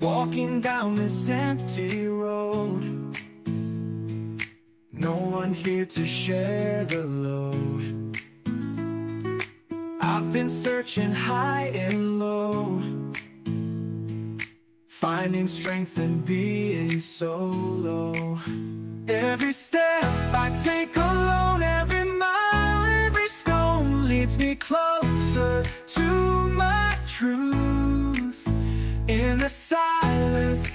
walking down this empty road. No one here to share the load. I've been searching high and low, finding strength in being solo. Every step I take alone, every mile, every stone leads me closer to my truth. In the silence